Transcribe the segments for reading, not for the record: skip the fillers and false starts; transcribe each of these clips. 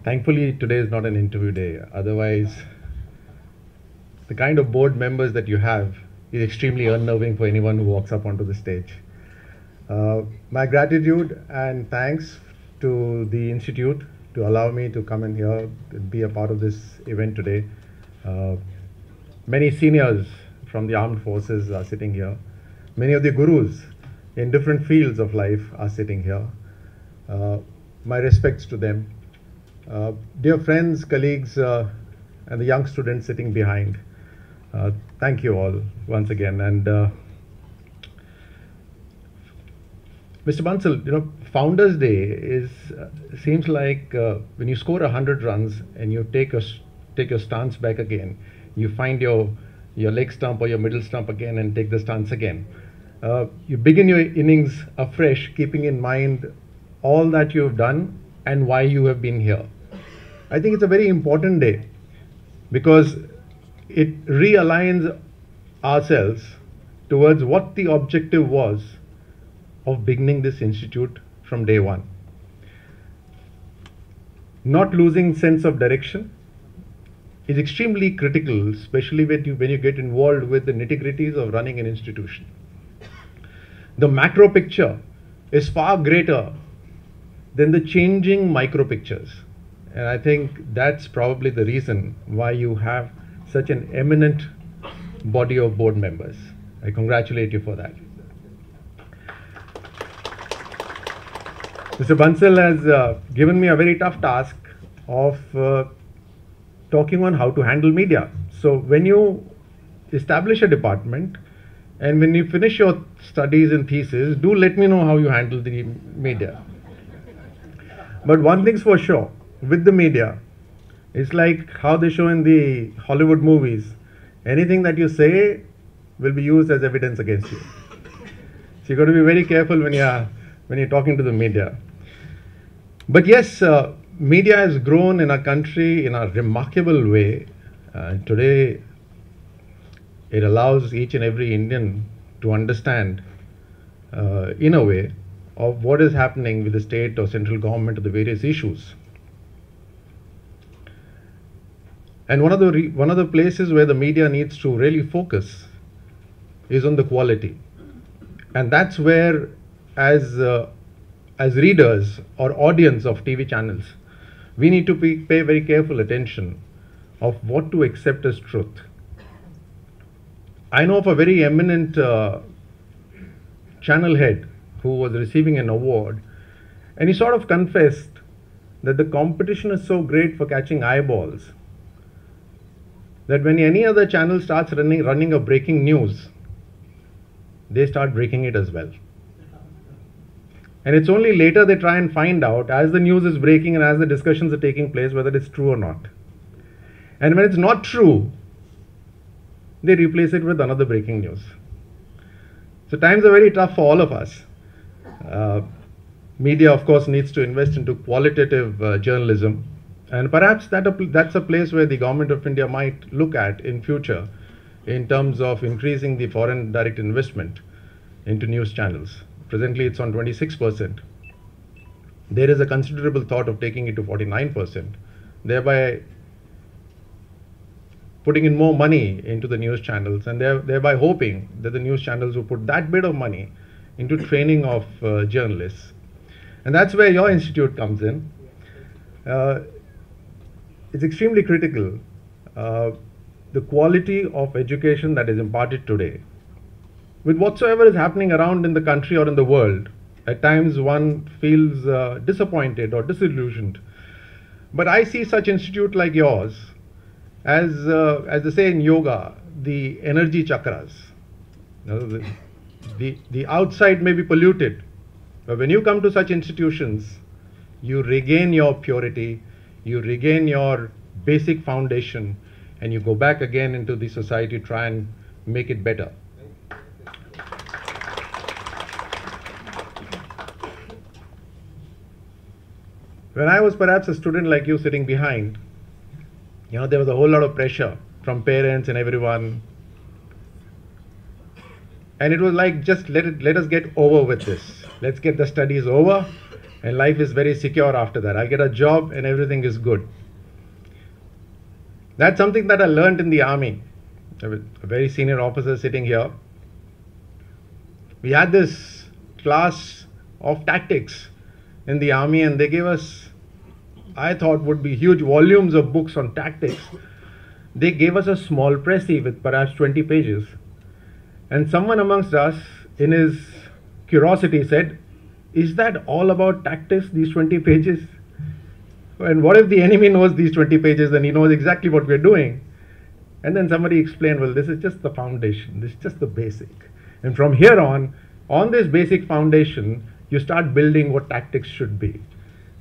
Thankfully, today is not an interview day. Otherwise, the kind of board members that you have is extremely unnerving for anyone who walks up onto the stage. My gratitude and thanks to the Institute to allow me to come in here and be a part of this event today. Uh, Many seniors from the armed forces are sitting here. Many of the gurus in different fields of life are sitting here. Uh, my respects to them. Dear friends, colleagues, and the young students sitting behind, thank you all once again. And Mr. Bansal, Founders Day is seems like when you score 100 runs and you take your stance back again, you find your leg stump or your middle stump again and take the stance again. You begin your innings afresh, keeping in mind all that you have done and why you have been here. I think it's a very important day because it realigns ourselves towards what the objective was of beginning this institute from day one. Not losing sense of direction is extremely critical, especially when you get involved with the nitty-gritties of running an institution. The macro picture is far greater than the changing micro pictures. And I think that's probably the reason why you have such an eminent body of board members. I congratulate you for that. Mr. Bansal has given me a very tough task of talking on how to handle media. So when you establish a department and when you finish your studies and thesis, do let me know how you handle the media. But one thing's for sure, with the media, it's like how they show in the Hollywood movies. Anything that you say will be used as evidence against you. So you've got to be very careful when you're talking to the media. But yes, media has grown in our country in a remarkable way. Today, it allows each and every Indian to understand, in a way, of what is happening with the state or central government of the various issues. And one of the places where the media needs to really focus is on the quality, and that's where, as readers or audience of TV channels, we need to pay very careful attention of what to accept as truth. I know of a very eminent channel head who was receiving an award, and he sort of confessed that the competition is so great for catching eyeballs that when any other channel starts running a breaking news, they start breaking it as well. And it's only later they try and find out, as the news is breaking and as the discussions are taking place, whether it's true or not. And when it's not true, they replace it with another breaking news. So times are very tough for all of us. Media, of course, needs to invest into qualitative journalism. And perhaps that's a place where the government of India might look at in future in terms of increasing the foreign direct investment into news channels. Presently, it's on 26%. There is a considerable thought of taking it to 49%, thereby putting in more money into the news channels and thereby hoping that the news channels will put that bit of money into training of journalists. And that's where your institute comes in. It's extremely critical, the quality of education that is imparted today. With whatsoever is happening around in the country or in the world, at times one feels disappointed or disillusioned. But I see such institute like yours as they say in yoga, the energy chakras. The outside may be polluted, but when you come to such institutions, you regain your purity, you regain your basic foundation, and you go back again into the society to try and make it better. When I was perhaps a student like you sitting behind, there was a whole lot of pressure from parents and everyone. And it was like, just let us get over with this. Let's get the studies over and life is very secure after that. I'll get a job and everything is good. That's something that I learned in the army. A very senior officer sitting here. We had this class of tactics in the army, and they gave us, I thought would be huge volumes of books on tactics. They gave us a small précis with perhaps 20 pages. And someone amongst us, in his curiosity, said, "Is that all about tactics, these 20 pages? And what if the enemy knows these 20 pages and he knows exactly what we're doing?" And then somebody explained, well, this is just the foundation, this is just the basic. And from here on this basic foundation, you start building what tactics should be.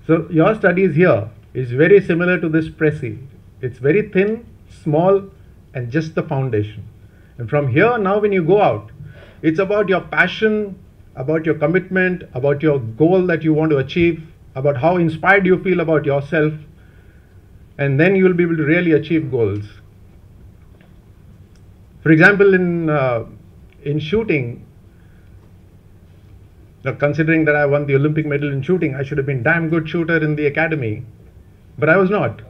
So your studies here is very similar to this précis. It's very thin, small, and just the foundation. And from here, now when you go out, it's about your passion, about your commitment, about your goal that you want to achieve, about how inspired you feel about yourself, and then you will be able to really achieve goals. For example, in shooting, considering that I won the Olympic medal in shooting, I should have been damn good shooter in the academy, but I was not.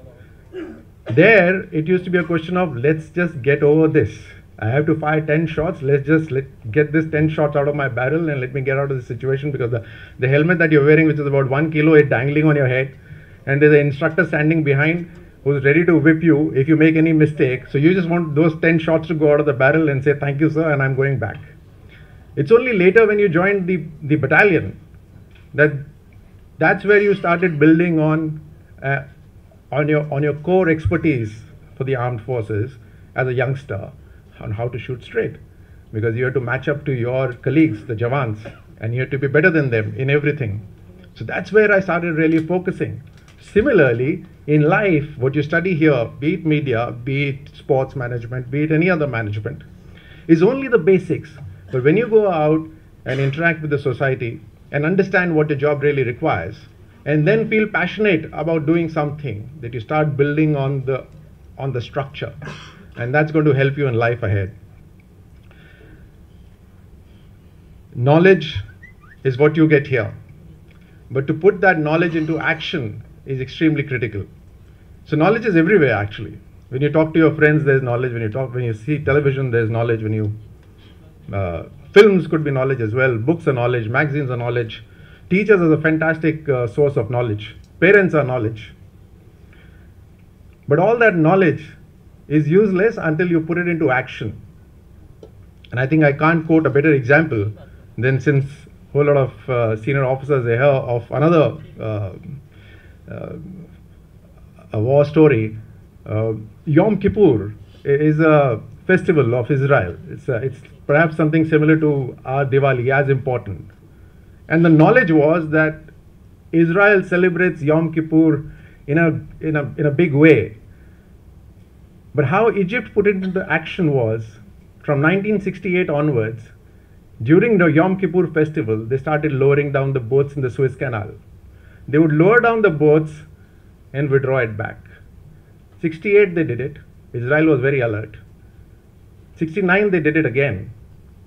There, it used to be a question of, let's just get over this. I have to fire 10 shots. Let's just get this 10 shots out of my barrel and let me get out of the situation, because the helmet that you're wearing, which is about 1 kilo, is dangling on your head, and there's an instructor standing behind who's ready to whip you if you make any mistake. So you just want those 10 shots to go out of the barrel and say, "Thank you, sir, and I'm going back." It's only later when you joined the battalion that's where you started building on your core expertise for the armed forces as a youngster, on how to shoot straight, because you have to match up to your colleagues, the Jawans, and you have to be better than them in everything. So that's where I started really focusing. Similarly, in life, what you study here, be it media, be it sports management, be it any other management, is only the basics. But when you go out and interact with the society and understand what your job really requires, and then feel passionate about doing something, that you start building on the structure. And that's going to help you in life ahead. Knowledge is what you get here. But to put that knowledge into action is extremely critical. So knowledge is everywhere, actually. When you talk to your friends, there's knowledge. When you see television, there's knowledge. Films could be knowledge as well. Books are knowledge. Magazines are knowledge. Teachers are a fantastic source of knowledge. Parents are knowledge. But all that knowledge is useless until you put it into action. And I think I can't quote a better example than, since a whole lot of senior officers are here, of another a war story. Yom Kippur is a festival of Israel. It's perhaps something similar to our Diwali, as important. And the knowledge was that Israel celebrates Yom Kippur in a big way. But how Egypt put it into action was, from 1968 onwards, during the Yom Kippur festival, they started lowering down the boats in the Suez Canal. They would lower down the boats and withdraw it back. 68 they did it. Israel was very alert. 69 they did it again.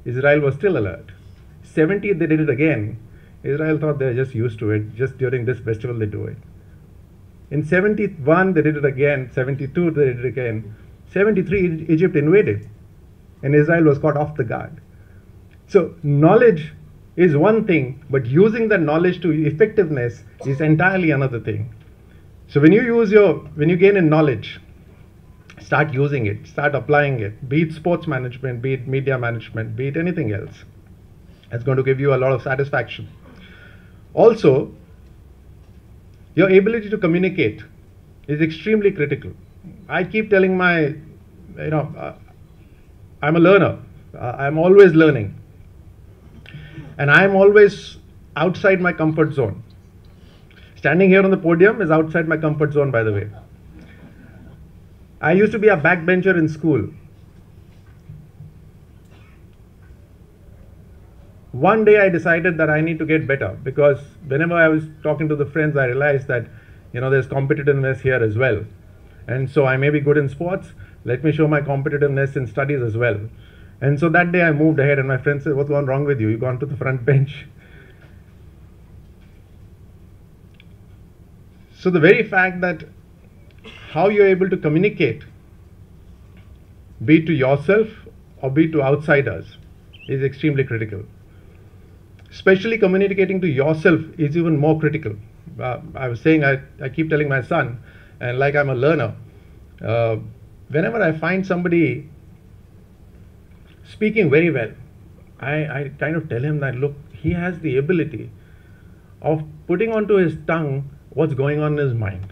Israel was still alert. 70 they did it again. Israel thought they're just used to it. Just during this festival they do it. In 71 they did it again. 72 they did it again. 73 Egypt invaded, and Israel was caught off the guard. So knowledge is one thing, but using that knowledge to effectiveness is entirely another thing. So when you gain in knowledge, start using it, start applying it, be it sports management, be it media management, be it anything else. It's going to give you a lot of satisfaction. Also, your ability to communicate is extremely critical. I keep telling I'm a learner. I'm always learning. And I'm always outside my comfort zone. Standing here on the podium is outside my comfort zone, by the way. I used to be a backbencher in school. One day I decided that I need to get better, because whenever I was talking to the friends, I realized that there's competitiveness here as well. And so I may be good in sports, let me show my competitiveness in studies as well. And so that day I moved ahead, and my friend said, "What's gone wrong with you? You've gone to the front bench." So the very fact that how you're able to communicate, be it to yourself or be it to outsiders, is extremely critical. Especially communicating to yourself is even more critical. I was saying, I keep telling my son, and like I'm a learner, whenever I find somebody speaking very well, I kind of tell him that, look, he has the ability of putting onto his tongue what's going on in his mind.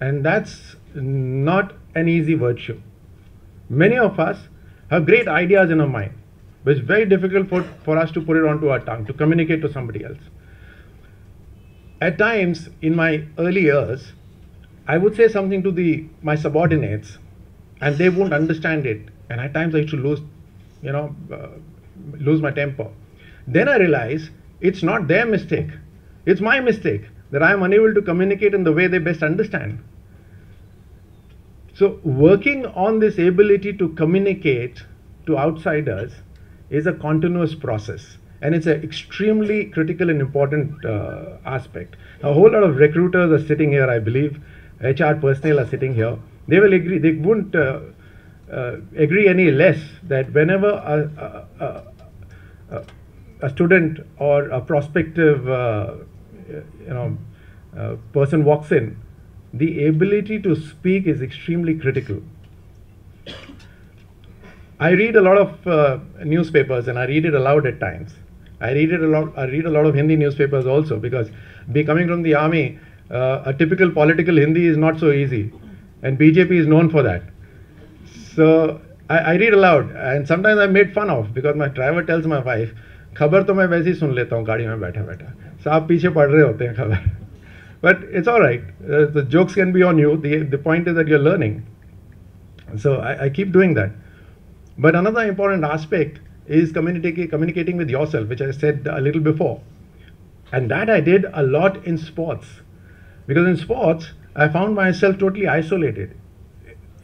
And that's not an easy virtue. Many of us have great ideas in our mind, but it's very difficult for us to put it onto our tongue, to communicate to somebody else. At times, in my early years, I would say something to my subordinates, and they won't understand it. And at times I used to lose my temper. Then I realized it's not their mistake. It's my mistake that I am unable to communicate in the way they best understand. So working on this ability to communicate to outsiders is a continuous process, and it's an extremely critical and important aspect. A whole lot of recruiters are sitting here, I believe. HR personnel are sitting here. They will agree. They won't agree any less that whenever a student or a prospective person walks in, the ability to speak is extremely critical. I read a lot of newspapers, and I read it aloud at times. I read a lot of Hindi newspapers also, because coming from the army, a typical political Hindi is not so easy, and BJP is known for that. So I read aloud, and sometimes I'm made fun of, because my driver tells my wife, खबर तो मैं वैसे ही सुन लेता हूँ गाड़ी में बैठा बैठा, साहब पीछे पढ़ रहे होते हैं खबर. But it's all right. The jokes can be on you. The point is that you're learning. So I keep doing that. But another important aspect is communicating with yourself, which I said a little before. And that I did a lot in sports. Because in sports, I found myself totally isolated.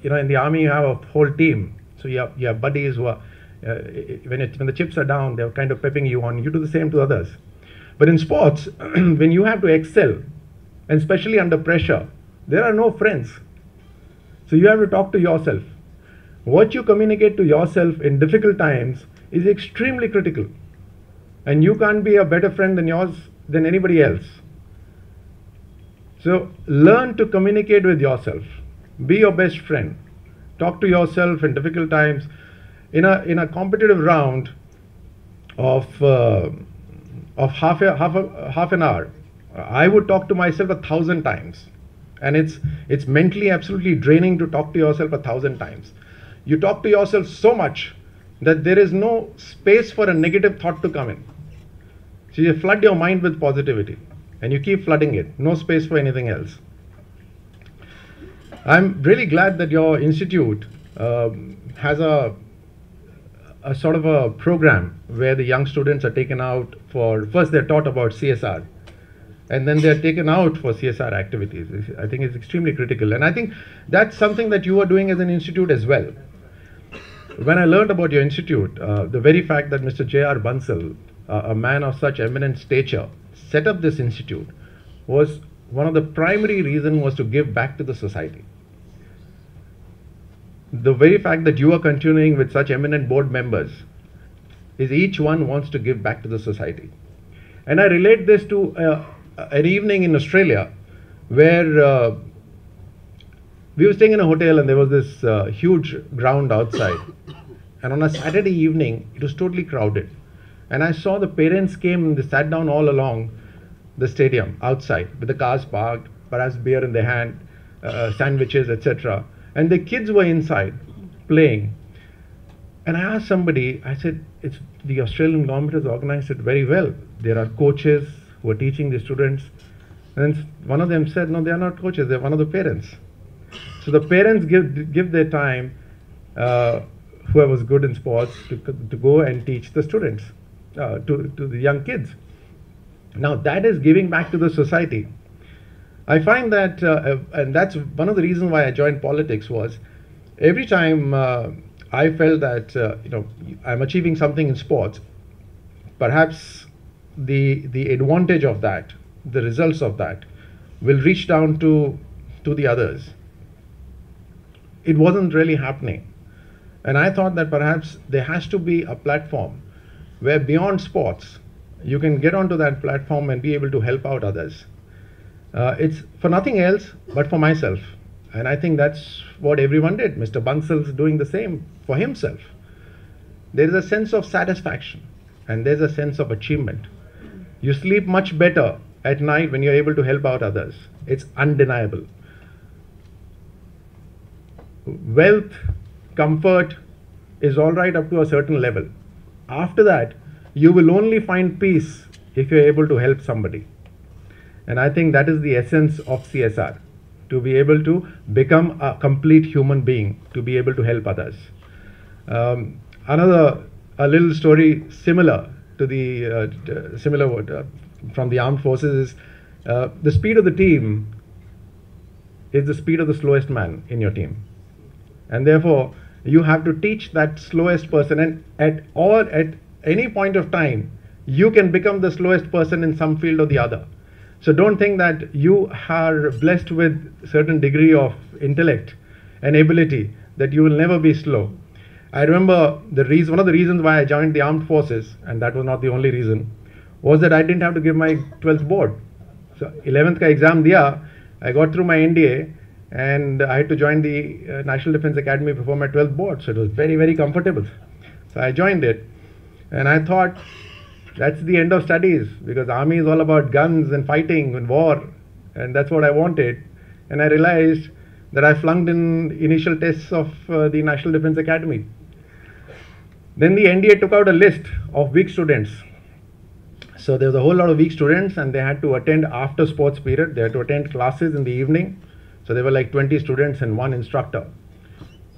In the army, you have a whole team. So you have buddies who are, when the chips are down, they're kind of pepping you on. You do the same to others. But in sports, when you have to excel, and especially under pressure, there are no friends. So you have to talk to yourself. What you communicate to yourself in difficult times is extremely critical. And you can't be a better friend than anybody else. So learn to communicate with yourself. Be your best friend. Talk to yourself in difficult times. In a competitive round of half an hour, I would talk to myself 1,000 times, and it's mentally absolutely draining to talk to yourself 1,000 times. You talk to yourself so much that there is no space for a negative thought to come in. So you flood your mind with positivity, and you keep flooding it. No space for anything else. I'm really glad that your institute has a sort of a program where the young students are taken out for, first they're taught about CSR, and then they're taken out for CSR activities. I think it's extremely critical. And I think that's something that you are doing as an institute as well. When I learned about your institute, the very fact that Mr. J.R. Bansal, a man of such eminent stature, set up this institute, was one of the primary reasons was to give back to the society. The very fact that you are continuing with such eminent board members is each one wants to give back to the society. And I relate this to an evening in Australia where we were staying in a hotel, and there was this huge ground outside. And on a Saturday evening, it was totally crowded. And I saw the parents came and they sat down all along the stadium outside with the cars parked, perhaps beer in their hand, sandwiches, etc. And the kids were inside playing. And I asked somebody, I said, the Australian government has organized it very well. There are coaches who are teaching the students. And one of them said, no, they are not coaches, they're one of the parents. So the parents give their time, whoever was good in sports, to go and teach the students, to the young kids. Now that is giving back to the society. I find that, and that's one of the reasons why I joined politics, was every time I felt that I'm achieving something in sports, perhaps the advantage of that, the results of that, will reach down to the others. It wasn't really happening. And I thought that perhaps there has to be a platform where beyond sports, you can get onto that platform and be able to help out others. It's for nothing else but for myself. And I think that's what everyone did. Mr. Bansal's doing the same for himself. There is a sense of satisfaction and there's a sense of achievement. You sleep much better at night when you're able to help out others. It's undeniable. Wealth, comfort is all right up to a certain level. After that, you will only find peace if you're able to help somebody. And I think that is the essence of CSR, to be able to become a complete human being, to be able to help others. A little story similar to the from the armed forces is the speed of the team is the speed of the slowest man in your team. And therefore, you have to teach that slowest person, and at any point of time, you can become the slowest person in some field or the other. So don't think that you are blessed with certain degree of intellect and ability that you will never be slow. I remember one of the reasons why I joined the armed forces, and that was not the only reason, was that I didn't have to give my 12th board. So 11th ka exam diya, I got through my NDA, and I had to join the National Defense Academy before my 12th board. So it was very, very comfortable. So I joined it, and I thought that's the end of studies, because army is all about guns and fighting and war, and that's what I wanted. And I realized that I flunked in initial tests of the National Defense Academy. Then the NDA took out a list of weak students. So there was a whole lot of weak students, and they had to attend after sports period. They had to attend classes in the evening. So there were like 20 students and one instructor,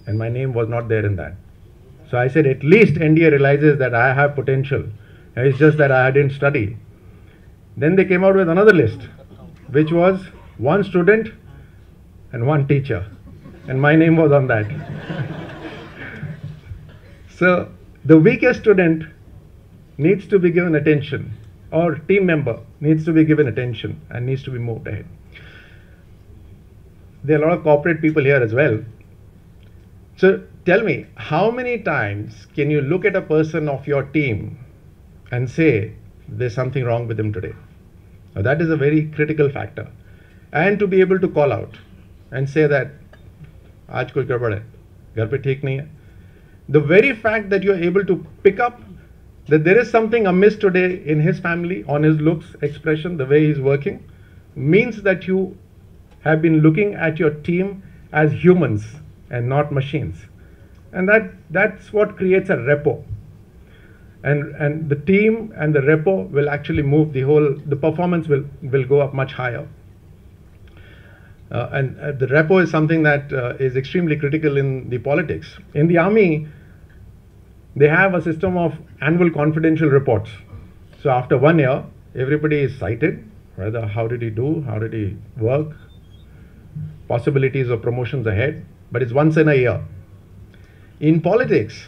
and my name was not there in that. So I said, at least NDA realizes that I have potential. It's just that I didn't study. Then they came out with another list, which was one student and one teacher, and my name was on that. So the weakest student needs to be given attention, or team member needs to be given attention and needs to be moved ahead. There are a lot of corporate people here as well. So tell me, how many times can you look at a person of your team and say there's something wrong with him today? Now, that is a very critical factor. And to be able to call out and say that aaj koi gadbad hai, ghar pe theek nahi hai. The very fact that you're able to pick up that there is something amiss today in his family, on his looks, expression, the way he's working, means that you have been looking at your team as humans and not machines. And that's what creates a rapport. And the team and the rapport will actually move the performance will go up much higher. And the rapport is something that is extremely critical in the politics. In the army, they have a system of annual confidential reports. So after 1 year, everybody is cited, whether how did he do, how did he work, possibilities of promotions ahead, but it's once in a year. In politics,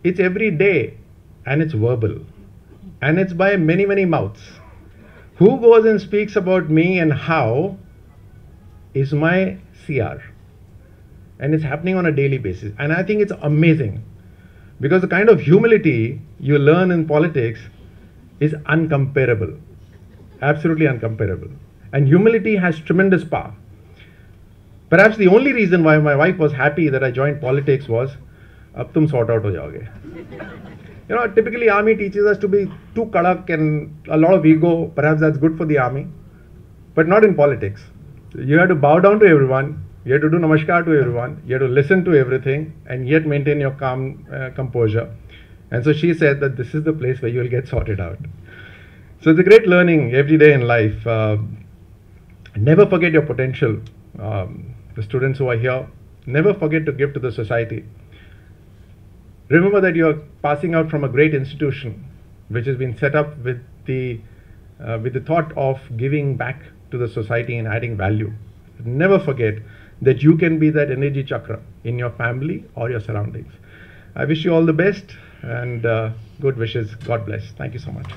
it's every day, and it's verbal, and it's by many, many mouths. Who goes and speaks about me and how is my CR, and it's happening on a daily basis. And I think it's amazing, because the kind of humility you learn in politics is uncomparable, absolutely uncomparable. And humility has tremendous power. Perhaps the only reason why my wife was happy that I joined politics was, ab tum sort out ho jaoge. You know, typically army teaches us to be too kadak and a lot of ego. Perhaps that's good for the army, but not in politics. You have to bow down to everyone. You have to do namaskar to everyone. You have to listen to everything and yet maintain your calm composure. And so she said that this is the place where you will get sorted out. So it's a great learning every day in life. Never forget your potential. The students who are here, never forget to give to the society. Remember that you are passing out from a great institution which has been set up with the thought of giving back to the society and adding value. Never forget that you can be that energy chakra in your family or your surroundings. I wish you all the best and good wishes. God bless. Thank you so much.